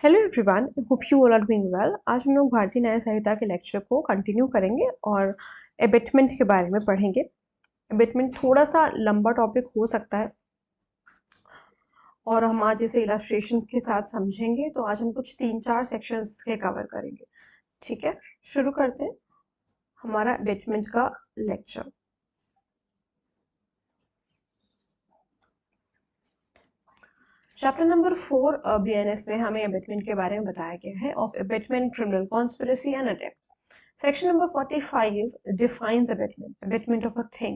Hello everyone, hope you all are doing well. आज हम लोग भारतीय न्याय संहिता के लेक्चर को कंटिन्यू करेंगे और एबेटमेंट के बारे में पढ़ेंगे। एबेटमेंट थोड़ा सा लंबा टॉपिक हो सकता है और हम आज इसे इलस्ट्रेशन के साथ समझेंगे। तो आज हम कुछ 3-4 सेक्शंस इसके कवर करेंगे। ठीक है, शुरू करते हैं हमारा एबेटमेंट का लेक्चर। चैप्टर नंबर 4 BNS में हमें एबेटमेंट के बारे में बताया गया है of abetment, criminal conspiracy and attack. Section number 45 defines abatement. Abatement of a thing.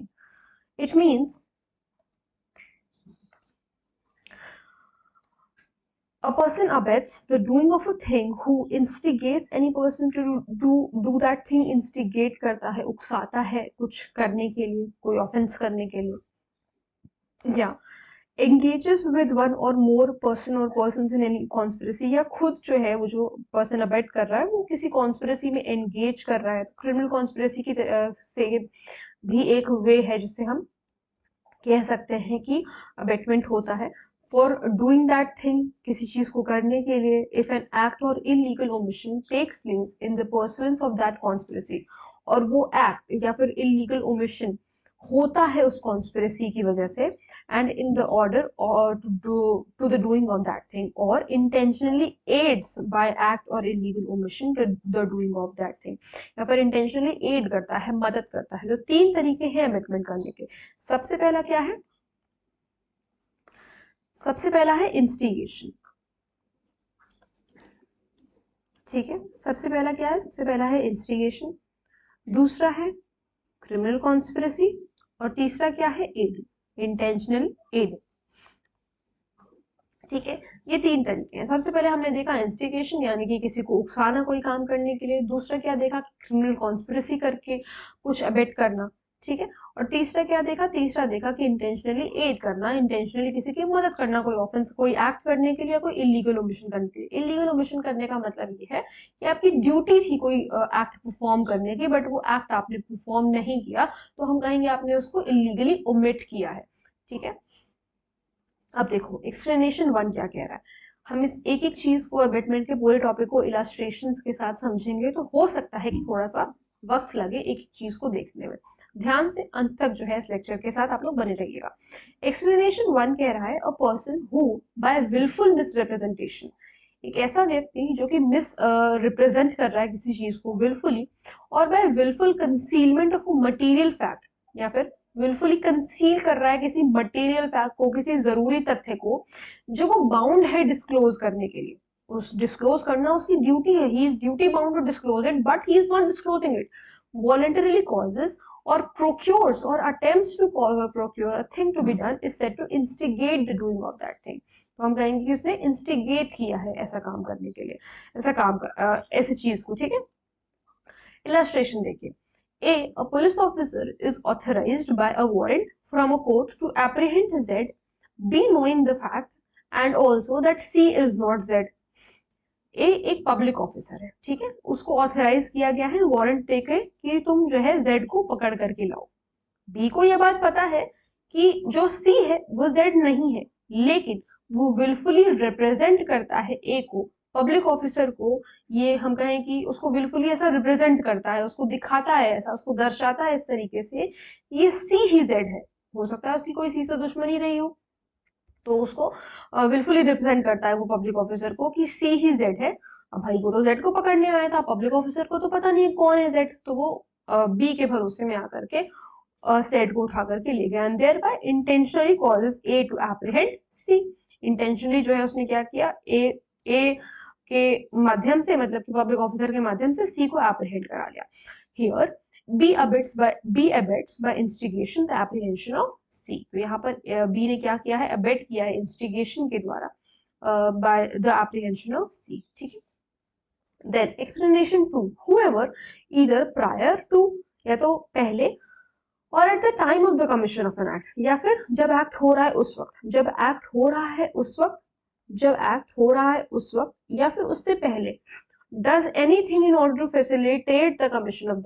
It means a person abets the doing of a thing who instigates any person to do that thing. Instigate करता है, उकसाता है कुछ करने के लिए, कोई offence करने के लिए, या engages with one or more person or persons in any conspiracy, या खुद जो है वो जो पर्सन अबेट कर रहा है वो किसी कॉन्स्पिरेसी में एंगेज कर रहा है। तो क्रिमिनल कॉन्स्पिरेसी की से भी एक वे है जिससे हम कह सकते हैं कि अबेटमेंट होता है। फॉर डूइंग दैट थिंग, किसी चीज को करने के लिए, इफ एन एक्ट और illegal omission takes place in the pursuance of that conspiracy, और वो एक्ट या फिर इलीगल ओमिशन होता है उस कॉन्स्पिरेसी की वजह से, एंड इन द ऑर्डर और to the doing of that thing, और इंटेंशनली एड्स बाय एक्ट और illegal omission the doing of that thing, या फिर इंटेंशनली एड करता है, मदद करता है। तो 3 तरीके हैं अबेटमेंट करने के। सबसे पहला क्या है? सबसे पहला है इंस्टिगेशन। ठीक है, सबसे पहला क्या है? सबसे पहला है इंस्टिगेशन, दूसरा है क्रिमिनल कॉन्स्पिरेसी, और तीसरा क्या है? Aid, intentional aid. ठीक है, ये 3 तरीके हैं। सबसे पहले हमने देखा इंस्टिगेशन, यानी कि किसी को उकसाना कोई काम करने के लिए। दूसरा क्या देखा? क्रिमिनल कॉन्स्पिरेसी करके कुछ अबेट करना। ठीक है, और तीसरा क्या देखा? तीसरा देखा कि इंटेंशनली एड करना, इंटेंशनली किसी की मदद करना, कोई ऑफेंस, कोई एक्ट करने के लिए, कोई इलीगल ओमिशन करने के लिए। इलीगल ओमिशन करने का मतलब ये है कि आपकी ड्यूटी थी कोई एक्ट परफॉर्म करने की, बट वो एक्ट आपने परफॉर्म नहीं किया, तो हम कहेंगे आपने उसको इलीगली ओमिट किया है। ठीक है, अब देखो एक्सप्लेनेशन 1 क्या कह रहा है। हम इस एक एक चीज को, अबेटमेंट के पूरे टॉपिक को इलस्ट्रेशंस के साथ समझेंगे, तो हो सकता है कि थोड़ा सा वक्त लगे एक एक चीज को देखने में। ध्यान से अंत तक जो है इस लेक्चर के साथ आप लोग बने रहिएगा। एक्सप्लेनेशन 1 कह रहा है a person who by wilful misrepresentation, एक ऐसा व्यक्ति जो कि मिस रिप्रेजेंट कर रहा है किसी चीज को विलफुली, और by wilful concealment of material fact, या फिर विलफुली कंसील कर रहा है किसी मटेरियल फैक्ट को, किसी जरूरी तथ्य को जो वो बाउंड है डिस्क्लोज करने के लिए। उस डिस्क्लोज करना उसकी ड्यूटी है, he is duty bound to disclose it, but he is not disclosing it. Voluntarily causes और procures or attempts to procure a thing to be done is said to instigate the doing of that thing। तो हम कहेंगे कि उसने instigate किया है ऐसा काम करने के लिए, ऐसा काम ऐसी चीज को। ठीक है, इलस्ट्रेशन देखिए। A police officer is authorized by a warrant from a court to apprehend Z, B knowing the fact and also that C is not Z। ए एक पब्लिक ऑफिसर है, ठीक है, उसको ऑथराइज किया गया है वारंट देके कि तुम जो है जेड को पकड़ करके लाओ। बी को यह बात पता है कि जो सी है वो जेड नहीं है, लेकिन वो विलफुली रिप्रेजेंट करता है ए को, पब्लिक ऑफिसर को। ये हम कहें कि उसको विलफुली ऐसा रिप्रेजेंट करता है, उसको दिखाता है ऐसा, उसको दर्शाता है इस तरीके से ये सी ही जेड है। हो सकता है उसकी कोई सी से दुश्मनी रही हो, तो उसको विलफुली रिप्रेजेंट करता है वो पब्लिक ऑफिसर को कि सी ही जेड है। अब भाई वो तो जेड को पकड़ने आया था, पब्लिक ऑफिसर को तो पता नहीं है कौन है जेड, तो वो बी के भरोसे में आकर के जेड को उठा करके ले गया, and thereby intentionally causes A to apprehend C. Intentionally जो है उसने क्या किया, ए के माध्यम से, मतलब कि पब्लिक ऑफिसर के माध्यम से सी को एप्रीहेंड करा लिया। Here B abets by instigation the apprehension of C। तो यहाँ पर B ने क्या किया है, abet किया है instigation के द्वारा by the apprehension of C। ठीक है, then explanation 2, whoever either prior to, या तो पहले, और at the time of the commission of an act, या फिर जब एक्ट हो रहा है उस वक्त, जब एक्ट हो रहा है उस वक्त, जब एक्ट हो रहा है उस वक्त, या फिर उससे पहले, does anything in order to facilitate the commission of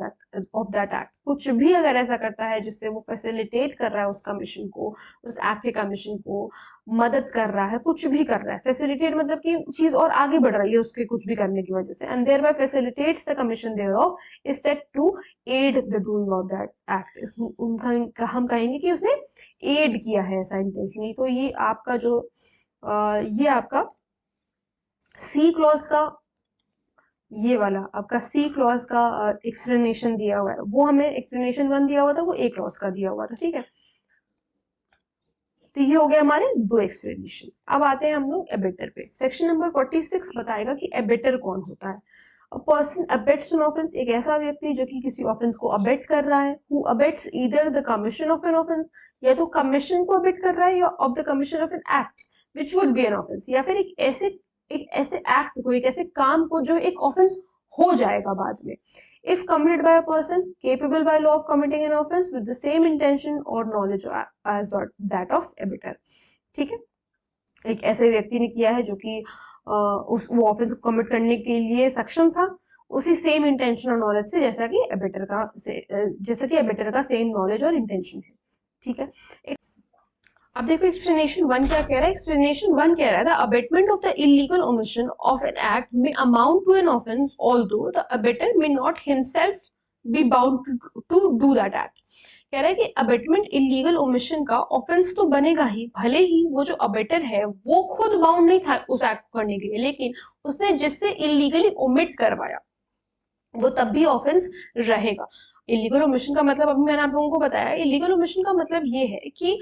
that act, कुछ भी अगर ऐसा करता है जिससे वो फैसिलिटेट कर रहा है उस कमीशन को, उस एक्ट के कमीशन को, मदद कर रहा है, कुछ भी कर रहा है, फैसिलिटेट मतलब कि चीज और आगे बढ़ रही है उसके कुछ भी करने की वजह से, and thereby facilitates the commission thereof is said to aid the doing of that act. हम कहेंगे कि उसने एड किया है ऐसा इंटेंशनली। तो ये आपका जो ये आपका सी क्लॉज का, ये वाला आपका सी क्लॉज का एक्सप्लेनेशन दिया हुआ है, वो हमें एक्सप्लेनेशन 1 दिया हुआ था, वो ए क्लॉज का दिया हुआ था, ठीक है। तो ये हो गया हमारे दो एक्सप्लेनेशन। अब आते हैं हम लोग एबेटर पे। सेक्शन नंबर 46 बताएगा कि एबेटर कौन होता है। A person abets an offence, एक ऐसा व्यक्ति जो कि किसी ऑफेंस को अबेट कर रहा है। Who abets either the commission of an offence, या तो कमीशन को अबेट कर रहा है, या of the commission of an act which would be an offence, या फिर एक ऐसे एक्ट को, एक ऐसे काम को जो एक ऑफेंस हो जाएगा बाद में। if committed by a person capable by law of committing an offense with the same intention or knowledge as that of abettor, ठीक है। एक ऐसे व्यक्ति ने किया है जो कि उस वो ऑफेंस को कमिट करने के लिए सक्षम था, उसी सेम इंटेंशन और नॉलेज से, जैसा कि एबेटर का सेम नॉलेज और इंटेंशन है, ठीक है। अब देखो एक्सप्लेनेशन 1 क्या कह रहा है। एक्सप्लेनेशन 1 कह रहा है the abetment of the illegal omission of an act may amount to an offence although the abettor may not himself be bound to do that act. कह रहा है कि अबेटमेंट इलीगल ओमिशन का ऑफेंस तो बनेगा ही, भले ही वो जो अबेटर है वो खुद बाउंड नहीं था उस एक्ट करने के लिए, लेकिन उसने जिससे इलीगली ओमिट करवाया वो तब भी ऑफेंस रहेगा। इलीगल ओमिशन का मतलब अभी मैंने आप लोगों को बताया, इलीगल ओमिशन का मतलब ये है कि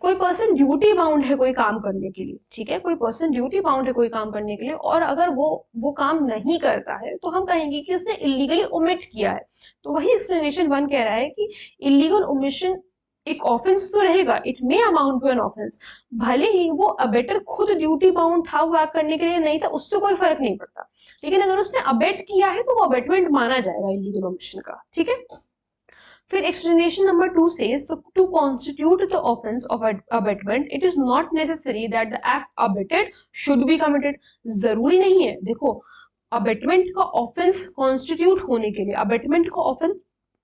कोई पर्सन ड्यूटी बाउंड है कोई काम करने के लिए, ठीक है। कोई पर्सन ड्यूटी बाउंड है कोई काम करने के लिए, और अगर वो काम नहीं करता है तो हम कहेंगे कि उसने इलीगली ओमिट किया है। तो वही एक्सप्लेनेशन 1 कह रहा है कि इलीगल ओमिशन एक ऑफेंस तो रहेगा, it may amount to an offence, भले ही वो अबेटर खुद ड्यूटी बाउंड था वो एक्ट करने के लिए नहीं था, उससे कोई फर्क नहीं पड़ता, लेकिन अगर उसने अबेट किया है तो वो अबेटमेंट माना जाएगा इलीगल ओमिशन का, ठीक है। फिर explanation number 2 says to constitute the offense of abetment it is not necessary that the act abetted should be committed। जरूरी नहीं है, देखो अबेटमेंट का ऑफेंस कॉन्स्टिट्यूट होने के लिए, अबेटमेंट का ऑफेंस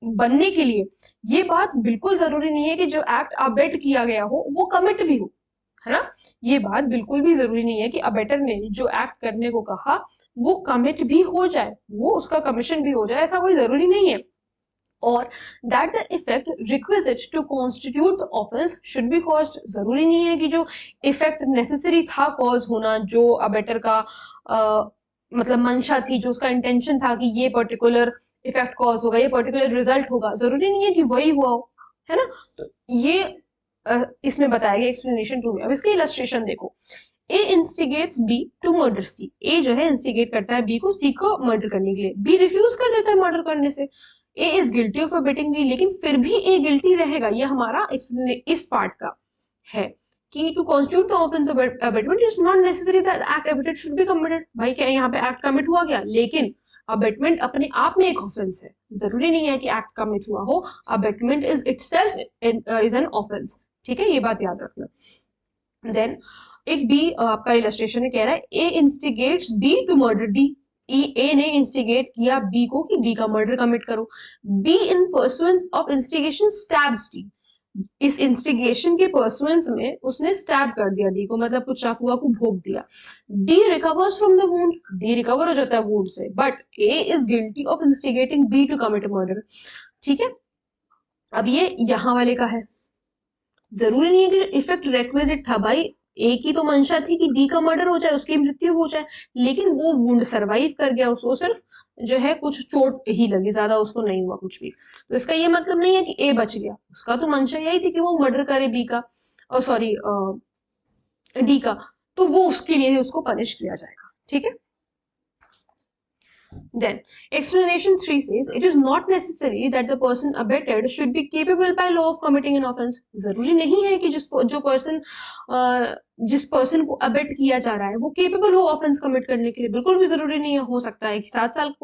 बनने के लिए ये बात बिल्कुल जरूरी नहीं है कि जो एक्ट अबेट किया गया हो वो कमिट भी हो, है ना। ये बात बिल्कुल भी जरूरी नहीं है कि अबेटर ने जो एक्ट करने को कहा वो कमिट भी हो जाए, वो उसका कमीशन भी हो जाए, ऐसा कोई जरूरी नहीं है। और that the effect requisite to constitute the offense should be caused, जरूरी नहीं है कि जो इफेक्ट नेसेसरी था कॉज होना, जो अबेटर का मतलब मंशा थी, जो उसका इंटेंशन था कि ये पर्टिकुलर इफेक्ट कॉज होगा, ये पर्टिकुलर रिजल्ट होगा, जरूरी नहीं है कि वही हुआ हो, है ना। तो ये इसमें बताया गया एक्सप्लेनेशन 2 में। अब इसकी इलस्ट्रेशन देखो। ए इंस्टिगेट्स बी टू मर्डर सी, ए जो है इंस्टिगेट करता है बी को सी को मर्डर करने के लिए, बी रिफ्यूज कर देता है मर्डर करने से। A is guilty of abetting B, लेकिन फिर भी ए गिल्टी रहेगा। ये हमारा इस पार्ट का है कि to constitute the offence of abetment is not necessary that act abetted should be committed. भाई क्या यहाँ पे एक्ट कमिट हुआ गया, लेकिन अबेटमेंट अपने आप में एक ऑफेंस है, जरूरी नहीं है कि एक्ट कमिट हुआ हो, abetment is itself is an offence, ठीक है। ये बात याद रखना। देन एक बी आपका इलस्ट्रेशन में कह रहा है A instigates B to murder D, A ने इंस्टिगेट किया बी को कि डी का मर्डर कमिट करो। B in pursuance of instigation stabs D, इस इंस्टिगेशन के परसुएंस में उसने स्टैब कर दिया डी को, मतलब कुछ चाकुआ को भोग दिया। D recovers from the wound, D recover हो जाता है वुंड से, but A is guilty of instigating B to commit murder, ठीक है। अब ये यहां वाले का है, जरूरी नहीं है कि इफेक्ट रेक्विजिट था, भाई ए की तो मंशा थी कि डी का मर्डर हो जाए, उसकी मृत्यु हो जाए, लेकिन वो वुंड सरवाइव कर गया, उसको सिर्फ जो है कुछ चोट ही लगी, ज्यादा उसको नहीं हुआ कुछ भी। तो इसका ये मतलब नहीं है कि ए बच गया, उसका तो मंशा यही थी कि वो मर्डर करे बी का, और सॉरी डी का, तो वो उसके लिए ही उसको पनिश किया जाएगा, ठीक है। Then explanation 3 says it is not necessary that the person abetted should be capable by law of committing an offense। जरूरी नहीं है कि जिस पर्सन को अबेट किया जा रहा है वो केपेबल हो ऑफेंस कमिट करने के लिए, बिल्कुल भी जरूरी नहीं है। हो सकता है कि 7 साल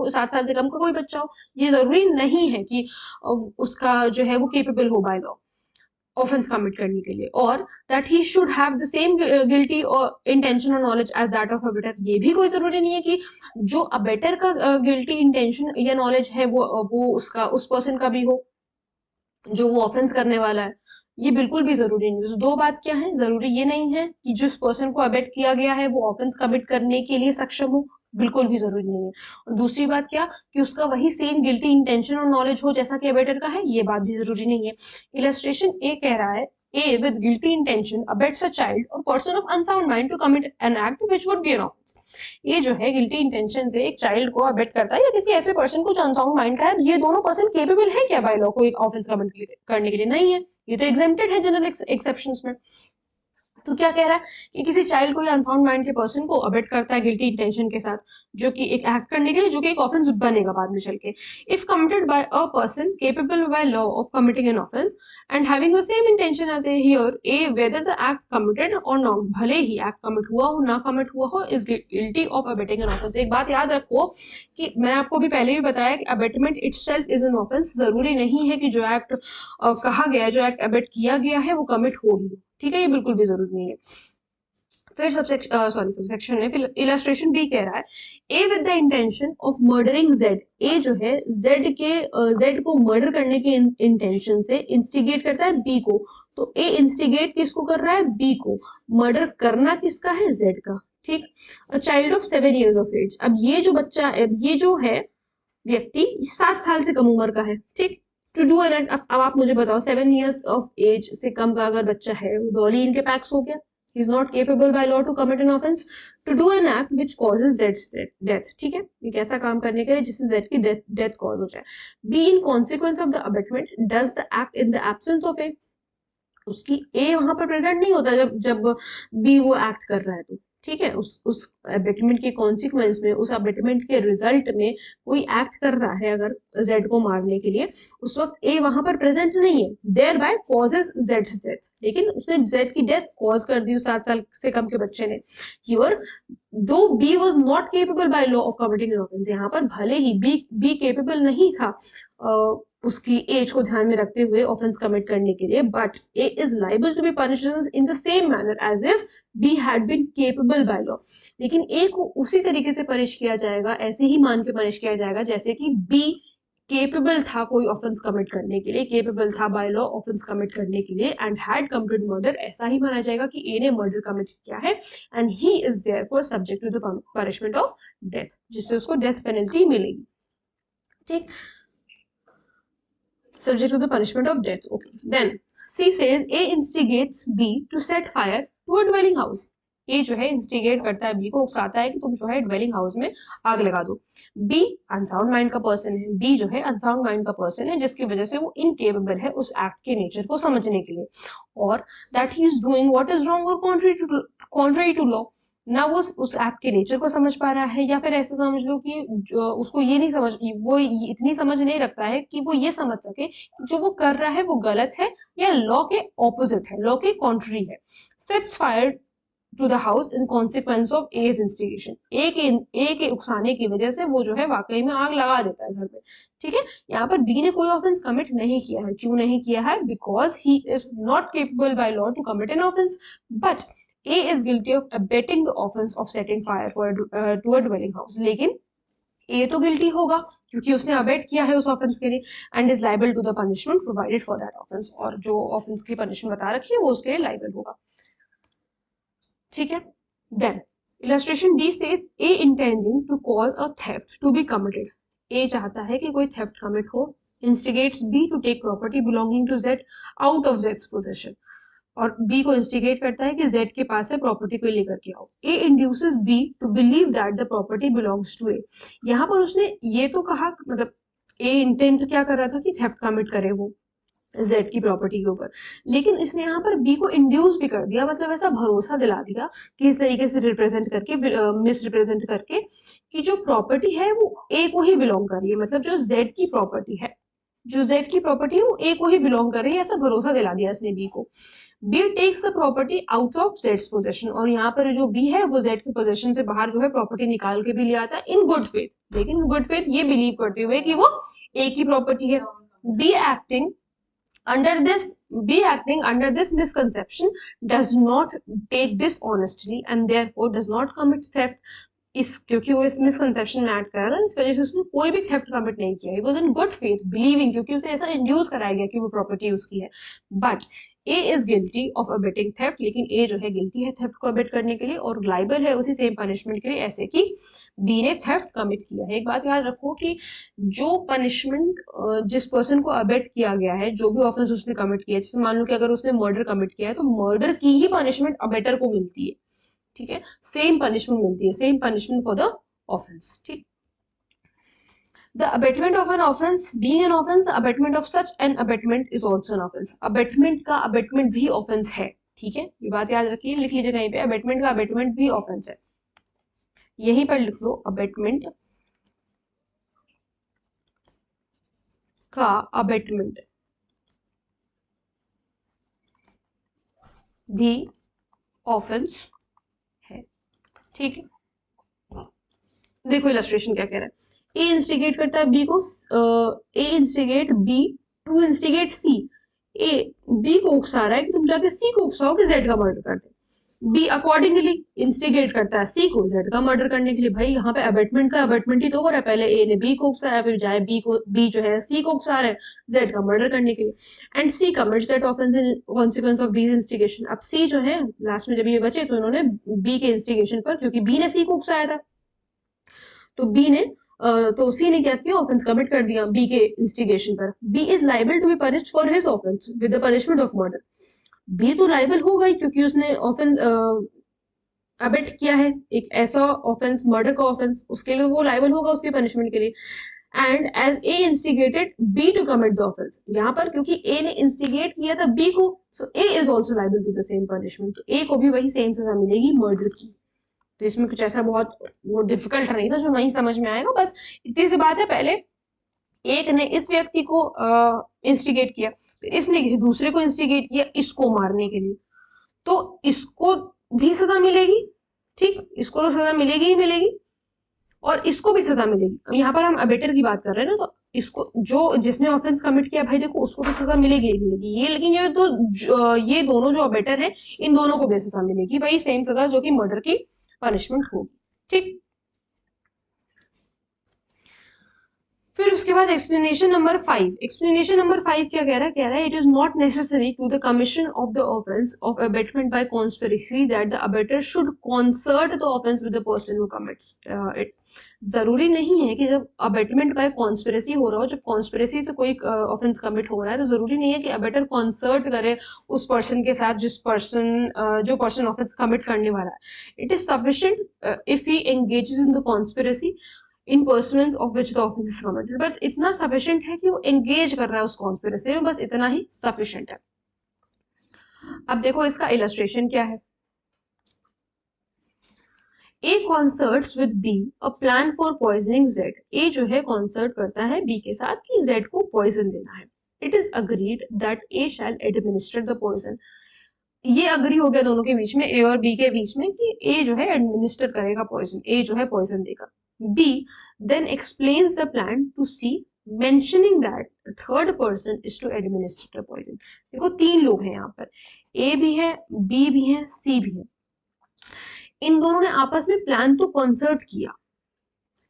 से कम का कोई बच्चा हो, ये जरूरी नहीं है कि उसका जो है वो केपेबल हो बाय लॉ ऑफेंस कमिट करने के लिए, और that he should have the same guilty or intention or knowledge as that of abettor. ये भी कोई जरूरी नहीं है कि जो अबेटर का गिल्टी इंटेंशन या नॉलेज है वो उसका उस पर्सन का भी हो जो वो ऑफेंस करने वाला है। ये बिल्कुल भी जरूरी नहीं है। तो दो बात क्या है, जरूरी ये नहीं है कि जिस पर्सन को अबेट किया गया है वो ऑफेंस कमिट करने के लिए सक्षम हो, बिल्कुल भी जरूरी नहीं है। और दूसरी बात क्या, कि उसका वही same guilty intention or knowledge हो जैसा कि अबेटर का है, ये बात भी जरूरी नहीं है। इलस्ट्रेशन ए कह रहा है, A with guilty intention abets a child or person of unsound mind to commit an act which would be an offense. ये जो है गिल्टी इंटेंशन से एक चाइल्ड को अबेट करता है या किसी ऐसे पर्सन को जो अनसाउंड माइंड का है, ये दोनों पर्सन केपेबल है क्या बाय लॉ को एक ऑफेंस कमिट करने के लिए? नहीं है, ये तो एग्जेम्प्टेड है जनरल एक्सेप्शंस में। तो क्या कह रहा है कि किसी चाइल्ड को या अनसाउंड माइंड के पर्सन को अबेट करता है गिल्टी इंटेंशन के साथ, जो कि एक एक्ट करने के लिए, जो कि एक ऑफेंस बनेगा बाद में चल के। If committed by a person capable by law of committing an offence and having the same intention as here A whether the act committed or not, भले ही एक्ट कमिट हुआ हो ना कमिट हुआ हो, is guilty of abetting an offence. एक बात याद रखो कि मैं आपको भी पहले भी बताया कि abetment itself is an offence. जरूरी नहीं है कि जो एक्ट कहा गया है, जो एक्ट अबेट किया गया है, वो कमिट हो ही, ठीक है, ये बिल्कुल भी जरूरी नहीं है। फिर सबसेक्शन है, फिर इलस्ट्रेशन बी कह रहा है, A with the intention of murdering Z. A जो है जेड को मर्डर करने के इंटेंशन से इंस्टिगेट करता है बी को। तो ए इंस्टिगेट किसको कर रहा है? बी को। मर्डर करना किसका है? जेड का, ठीक। A child of 7 years of age। अब ये जो बच्चा है, ये जो है व्यक्ति 7 साल से कम उम्र का है, ठीक। टू डू एन एक्ट, अब आप मुझे बताओ 7 years ऑफ एज से कम का अगर बच्चा है, डॉली इनके पैक्स हो गया, he is not capable by law to commit an offense to do an act which causes Z's death, ठीक है, एक ऐसा काम करने के लिए जिससे Z की डेथ कॉज हो जाए। B in consequence of the abatement does the act in the absence of A। उसकी A वहां पर प्रेजेंट नहीं होता जब B वो एक्ट कर रहा है, तो ठीक है, उस अबेटमेंट के कॉन्सिक्वेंस में, उस अबेटमेंट के रिजल्ट में कोई एक्ट कर रहा है अगर जेड को मारने के लिए, उस वक्त ए वहां पर प्रेजेंट नहीं है, देयर बाय कॉजेस जेड्स डेथ, लेकिन उसने जेड की डेथ कॉज कर दी उस 7 साल से कम के बच्चे ने। Here though B was not capable by law of committing an offence, यहाँ पर भले ही बी केपेबल नहीं था उसकी एज को ध्यान में रखते हुए ऑफेंस कमिट करने के लिए, but A is liable to be punished in the same manner as if B had been capable by law. लेकिन ए को उसी तरीके से पनिश किया जाएगा, ऐसे ही मान के पनिश किया जाएगा जैसे कि बी केपेबल था कोई ऑफेंस कमिट करने के लिए, केपेबल था बाय लॉ ऑफेंस कमिट करने के लिए एंड हैड कमिटेड मर्डर। ऐसा ही माना जाएगा कि ए ने मर्डर कमिट किया है and he is therefore subject to the punishment of death, जिससे उसको डेथ पेनल्टी मिलेगी, ठीक, subject to the punishment of death. Okay. Then C says A instigates B to set fire to a dwelling house। A जो है instigate करता है B को, उकसाता है कि तुम जो है ड्वेलिंग हाउस में आग लगा दो। B अनसाउंड माइंड का पर्सन है, B जो है अनसाउंड माइंड का पर्सन है, जिसकी वजह से वो इनकेपेबल है उस एक्ट के नेचर को समझने के लिए, और that he is doing what is wrong और कॉन्ट्ररी टू लॉ। ना वो उस एक्ट के नेचर को समझ पा रहा है, या फिर ऐसे समझ लो कि उसको ये नहीं समझ, वो इतनी समझ नहीं रखता है कि वो ये समझ सके कि जो वो कर रहा है वो गलत है या लॉ के ऑपोजिट है, लॉ के कॉन्ट्री है। Sets fire to the house in consequence of A's instigation. A के उकसाने की वजह से वो जो है वाकई में आग लगा देता है घर पे, ठीक है। यहाँ पर बी ने कोई ऑफेंस कमिट नहीं किया है। क्यों नहीं किया है? Because he is not capable by law to commit an offence, but A is guilty of abetting the offense of setting fire to a dwelling house। लेकिन A तो गिल्टी होगा क्योंकि उसने अबेट किया है उस ऑफेंस के लिए and is liable to the punishment provided for that offence, और जो ऑफेंस की पनिशमेंट बता रखी है वो उसके लिए लाइबल होगा, ठीक है। Then illustration D says A intending to cause a theft to be committed। A चाहता है कि कोई थेफ्ट कमिट हो, instigates B to take property belonging to Z out of Z's possession। और बी को इंस्टिगेट करता है कि जेड के पास से प्रॉपर्टी को लेकर के आओ। A induces B to believe that the property belongs to A. यहाँ पर उसने ये तो कहा, मतलब ए इंटेंट क्या कर रहा था कि थेफ्ट कमिट करे वो जेड की प्रॉपर्टी के ऊपर, लेकिन इसने यहाँ पर बी को इंड्यूस भी कर दिया, मतलब ऐसा भरोसा दिला दिया कि इस तरीके से रिप्रेजेंट करके, मिस रिप्रेजेंट करके कि जो प्रॉपर्टी है वो ए को ही बिलोंग कर रही है, मतलब जो जेड की प्रॉपर्टी है, जो जेड की प्रॉपर्टी है वो ए को ही बिलोंग कर रही है, ऐसा भरोसा दिला दिया इसने बी को। B takes the property out of Z's possession, और यहाँ पर जो B है वो Z के पोजेशन से बाहर जो है प्रॉपर्टी निकाल के भी ले आता है इन गुड फेथ, लेकिन गुड फेथ ये बिलीव करते हुए कि वो A की प्रॉपर्टी है। B acting under this misconception does not take this honestly and therefore does not commit theft। क्योंकि वो इस मिसकंसेप्शन में ऐड करा था, इस वजह से उसने कोई भी थेफ्ट कमिट नहीं किया। He was in good faith believing, क्योंकि उसे ऐसा इंड्यूस कराया गया कि वो प्रॉपर्टी उसकी है, but A is guilty of abetting theft, लेकिन ए जो है गिल्टी है थेफ्ट को अबेट करने के लिए और लाइबल है उसी सेम पनिशमेंट के लिए ऐसे कि बी ने थेफ्ट कमिट किया है। एक बात याद रखो कि जो पनिशमेंट जिस पर्सन को अबेट किया गया है, जो भी ऑफेंस उसने कमिट किया है, जैसे मान लो कि अगर उसने मर्डर कमिट किया है तो मर्डर की ही पनिशमेंट अबेटर को मिलती है, ठीक है, सेम पनिशमेंट मिलती है, same punishment for the offence, ठीक। The abatement of an offense being an offense, the abatement of such an abatement is also an offense. Abatement का abatement भी offense है, ठीक है, ये बात याद रखिए, लिख लीजिए कहीं पे, abatement का abatement भी offense है, यहीं पर लिख लो, abatement का abatement भी offense है, ठीक है। देखो इलस्ट्रेशन क्या कह रहा है, ए इंस्टिगेट करता है बी को, A instigate B to instigate C, A B को उकसा रहा है कि तुम जाके सी को उकसाओ कि जेड का मर्डर कर दे, बी अकॉर्डिंगली इंस्टिगेट करता है सी को जेड का मर्डर करने के लिए। भाई यहाँ पे अबेटमेंट का अबेटमेंट ही तो हो रहा है, पहले ए ने बी को उकसाया, फिर जाए बी जो है सी को उकसा रहा है जेड का मर्डर करने के लिए, and C commits that offence in consequence of B instigation. अब सी जो है लास्ट में जब ये बचे तो इन्होंने बी के इंस्टिगेशन पर, क्योंकि बी ने सी को उकसाया था, तो बी ने तो सी ने क्या किया, ऑफेंस कमिट कर दिया बी के इंस्टिगेशन पर। B is liable to be punished for his offence with the punishment of murder. B तो लाइबल हो गई क्योंकि उसने ऑफेंस अबेट किया है एक ऐसा ऑफेंस, मर्डर का ऑफेंस, उसके लिए वो लाइबल होगा उसके पनिशमेंट के लिए। And as A instigated B to commit the offence, यहाँ पर क्योंकि ए ने इंस्टिगेट किया था बी को, so A is also liable to the same punishment, तो ए को भी वही सेम सजा मिलेगी मर्डर की। तो इसमें कुछ ऐसा बहुत वो डिफिकल्ट नहीं था जो नहीं समझ में आएगा, बस इतनी सी बात है। पहले एक ने इस व्यक्ति को इंस्टिगेट किया, फिर इसने किसी दूसरे को इंस्टिगेट किया इसको मारने के लिए, तो इसको भी सजा मिलेगी, ठीक, इसको तो सजा मिलेगी ही मिलेगी और इसको भी सजा मिलेगी। अब यहाँ पर हम अबेटर की बात कर रहे हैं ना, तो इसको जो जिसने ऑफेंस कमिट किया भाई देखो उसको तो सजा मिलेगी ही मिलेगी, ये लेकिन ये तो ये दोनों जो अबेटर है इन दोनों को भी सजा मिलेगी भाई, सेम सजा जो कि मर्डर की पनिशमेंट होगी, ठीक। फिर उसके बाद एक्सप्लेनेशन नंबर 5। एक्सप्लेनेशन नंबर 5 क्या कह रहा है, it is not necessary to the commission of the offence of abetment by conspiracy that the abettor should concert the offence with the person who commits it. जरूरी नहीं है कि जब abetment by conspiracy हो रहा हो, जब कॉन्स्पिरेसी से कोई ऑफेंस कमिट हो रहा है तो जरूरी नहीं है कि अबेटर कॉन्सर्ट करे उस पर्सन के साथ जो पर्सन ऑफेंस कमिट करने वाला है। It is sufficient if he engages in the conspiracy in persons of which the offence is committed, but इतना सफिशिएंट है कि वो एंगेज कर रहा है उस कॉन्स्पिरेसी में, बस इतना ही सफिशिएंट है। अब देखो इसका इलस्ट्रेशन क्या है, A concerts with B a plan for poisoning Z. A जो है कॉन्सर्ट करता है बी के साथ कि जेड को पॉइजन देना है। It is agreed that A shall administer the poison. ये अग्री हो गया दोनों के बीच में, ए और बी के बीच में, कि ए जो है एडमिनिस्टर करेगा पॉइजन, ए जो है पॉइजन देगा। B then explains the plan to C, mentioning that the third person is to administer the poison. देखो तीन लोग हैं यहाँ पर, A भी है, B भी है, C भी है। इन दोनों ने आपस में प्लान तो कंसर्ट किया,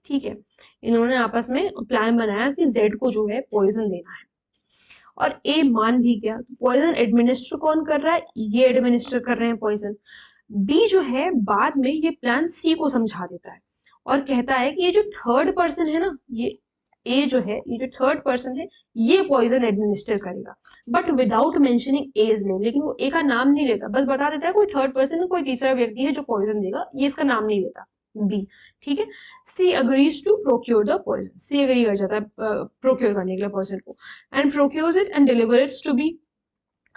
ठीक है, इन्होंने आपस में प्लान बनाया कि Z को जो है पॉइजन देना है और A मान भी गया। तो पॉइजन एडमिनिस्टर कौन कर रहा है, ये एडमिनिस्टर कर रहे हैं पॉइजन। B जो है बाद में ये प्लान C को समझा देता है और कहता है कि ये जो थर्ड पर्सन है ना, ये ए जो है, ये जो थर्ड पर्सन है ये पॉइजन एडमिनिस्टर करेगा, but without mentioning A's name. लेकिन वो ए का नाम नहीं लेता, बस बता देता है कोई थर्ड पर्सन है, कोई तीसरा व्यक्ति है जो पॉइजन देगा, ये इसका नाम नहीं लेता बी, ठीक है। C agrees to procure the poison, C agree कर जाता है प्रोक्योर करने के लिए पॉइजन को, and procures it and deliver its to B,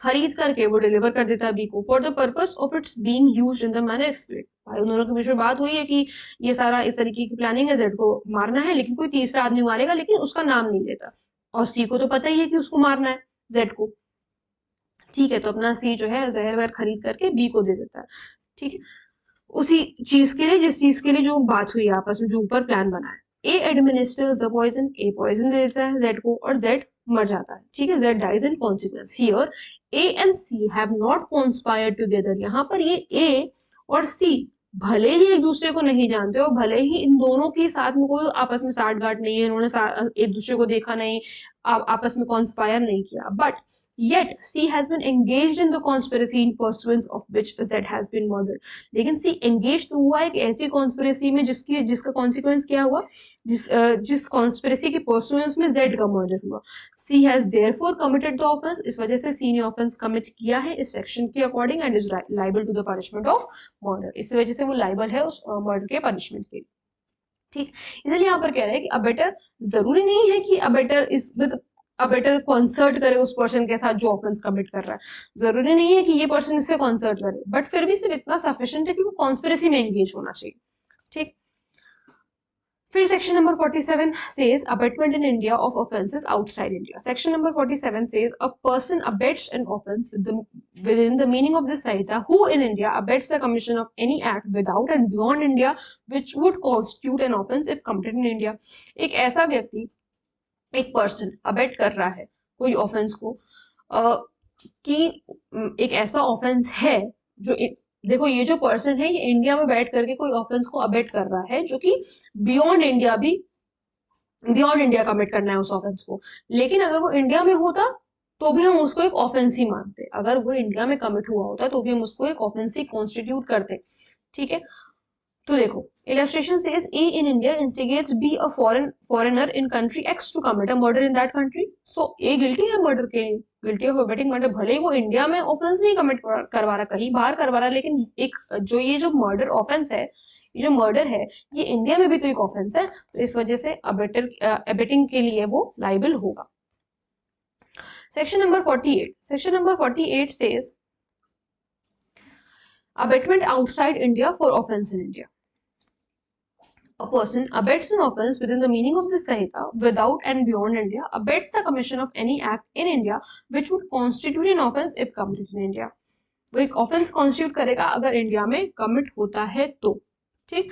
खरीद करके वो डिलीवर कर देता है बी को, for the purpose of its being used in the manner explained. भाई उन दोनों के बीच में बात हुई है कि ये सारा इस तरीके की प्लानिंग है, जेड को मारना है, लेकिन कोई तीसरा आदमी मारेगा लेकिन उसका नाम नहीं लेता, और सी को तो पता ही है कि उसको मारना है जेड को, ठीक है। तो अपना सी जो है जहर वहर खरीद करके बी को दे देता है, ठीक है, उसी चीज के लिए जिस चीज के लिए जो बात हुई आपस में, जो ऊपर प्लान बना है। A administers the poison, A poison दे देता है जेड को और जेड मर जाता है, ठीक है, Z dies in consequence. Here A and C have not conspired together. यहाँ पर ये ए और सी भले ही एक दूसरे को नहीं जानते और भले ही इन दोनों के साथ में कोई आपस में साठ गांठ नहीं है, इन्होंने एक दूसरे को देखा नहीं, आपस में कॉन्स्पायर नहीं किया, but Yet C has been engaged in the conspiracy in pursuance of which Z has been murdered. लेकिन C engaged तो हुआ एक ऐसी conspiracy में जिसका consequence क्या हुआ, जिस conspiracy के pursuance में Z का murder हुआ. C has therefore committed the offense. इस वजह से C ने offense commit किया है इस section के according and is liable to the punishment of murder. इस वजह से वो liable है उस murder के punishment के. ठीक, इसलिए यहाँ पर कह रहे हैं कि अबेटर जरूरी नहीं है कि अबेटर इस अबेटर कॉन्सर्ट करे उस पर्सन के साथ जो ऑफेंस कमिट कर रहा है, जरूरी नहीं है कि ये पर्सन इससे कॉन्सर्ट करे, बट फिर भी सिर्फ इतना सफिशिएंट है कि वो कॉन्स्पिरेसी में एंगेज होना चाहिए. ठीक, फिर section number 47 says abetment in India of offences outside India. Section number 47 says a person abets an offence within the meaning of this Sahita who in India abets the commission of any act without and beyond India which would constitute an offence if committed in India. एक ऐसा व्यक्ति, एक person abate कर रहा है कोई offence को कि एक ऐसा ऑफेंस है जो देखो ये जो पर्सन है ये इंडिया में बैठ करके कोई ऑफेंस को अबेट कर रहा है जो कि बियॉन्ड इंडिया कमिट करना है उस ऑफेंस को, लेकिन अगर वो इंडिया में होता तो भी हम उसको एक ऑफेंस ही मानते, अगर वो इंडिया में कमिट हुआ होता तो भी हम उसको एक ऑफेंस ही कॉन्स्टिट्यूट करते. ठीक है, तो देखो illustration says A in India instigates B a foreigner in country X to commit a murder in that country. So A guilty है मर्डर के लिए, guilty of abetting murder, भले ही वो इंडिया में ऑफेंस नहीं कमिट करवा रहा, कहीं बाहर करवा रहा, लेकिन एक जो ये जो मर्डर ऑफेंस है, ये जो मर्डर है ये इंडिया में भी तो एक ऑफेंस है, तो इस वजह से अबेटिंग के लिए वो लाइबल होगा. Section number 48. Section number 48 says abetment outside India for offense in India. A person abets an offence within the meaning of this Sahita without and beyond India abets the commission of any act in India which would constitute an offence if committed in India. वो एक offence constitute करेगा अगर India में commit होता है तो. ठीक,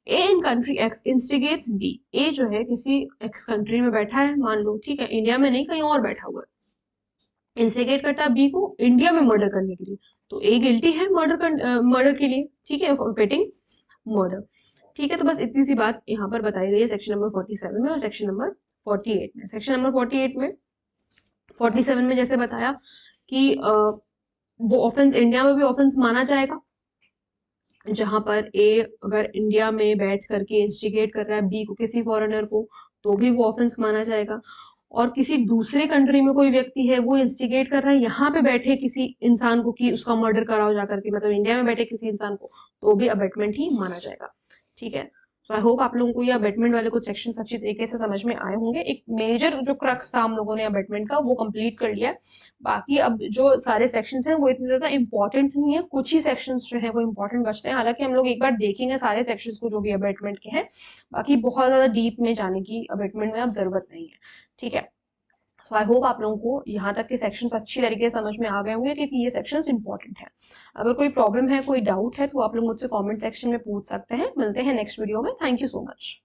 A in country X instigates B. A जो है किसी X country में बैठा है मान लो, ठीक है, इंडिया में नहीं कहीं और बैठा हुआ है, इंस्टिगेट करता है B को इंडिया में मर्डर करने के लिए, तो A गिल्टी है मर्डर के लिए. ठीक है, अबेटिंग मर्डर. ठीक है, तो बस इतनी सी बात यहाँ पर बताई गई है सेक्शन नंबर 47 में और सेक्शन नंबर 48 में. सेक्शन नंबर 48 में 47 में जैसे बताया कि वो ऑफेंस इंडिया में भी ऑफेंस माना जाएगा, जहां पर ए अगर इंडिया में बैठ करके इंस्टिगेट कर रहा है बी को किसी फॉरेनर को तो भी वो ऑफेंस माना जाएगा, और किसी दूसरे कंट्री में कोई व्यक्ति है वो इंस्टिगेट कर रहा है यहाँ पे बैठे किसी इंसान को कि उसका मर्डर कराओ जाकर के, मतलब इंडिया में बैठे किसी इंसान को, तो भी अबेटमेंट ही माना जाएगा. ठीक है, सो आई होप आप लोगों को ये अबेटमेंट वाले कुछ सेक्शंस अच्छी तरीके से समझ में आए होंगे. एक मेजर जो क्रक्स था हम लोगों ने अबेटमेंट का वो कंप्लीट कर लिया है, बाकी अब जो सारे सेक्शंस हैं वो इतने ज्यादा इंपॉर्टेंट नहीं है, कुछ ही सेक्शंस जो है वो इंपॉर्टेंट बचते हैं. हालांकि हम लोग एक बार देखेंगे सारे सेक्शंस को जो भी अबेटमेंट के हैं, बाकी बहुत ज्यादा डीप में जाने की अबेटमेंट में अब जरूरत नहीं है. ठीक है, सो आई होप आप लोगों को यहाँ तक के सेक्शंस अच्छी तरीके से समझ में आ गए होंगे क्योंकि ये सेक्शंस इंपॉर्टेंट है. अगर कोई प्रॉब्लम है, कोई डाउट है तो आप लोग मुझसे कमेंट सेक्शन में पूछ सकते हैं. मिलते हैं नेक्स्ट वीडियो में. Thank you so much.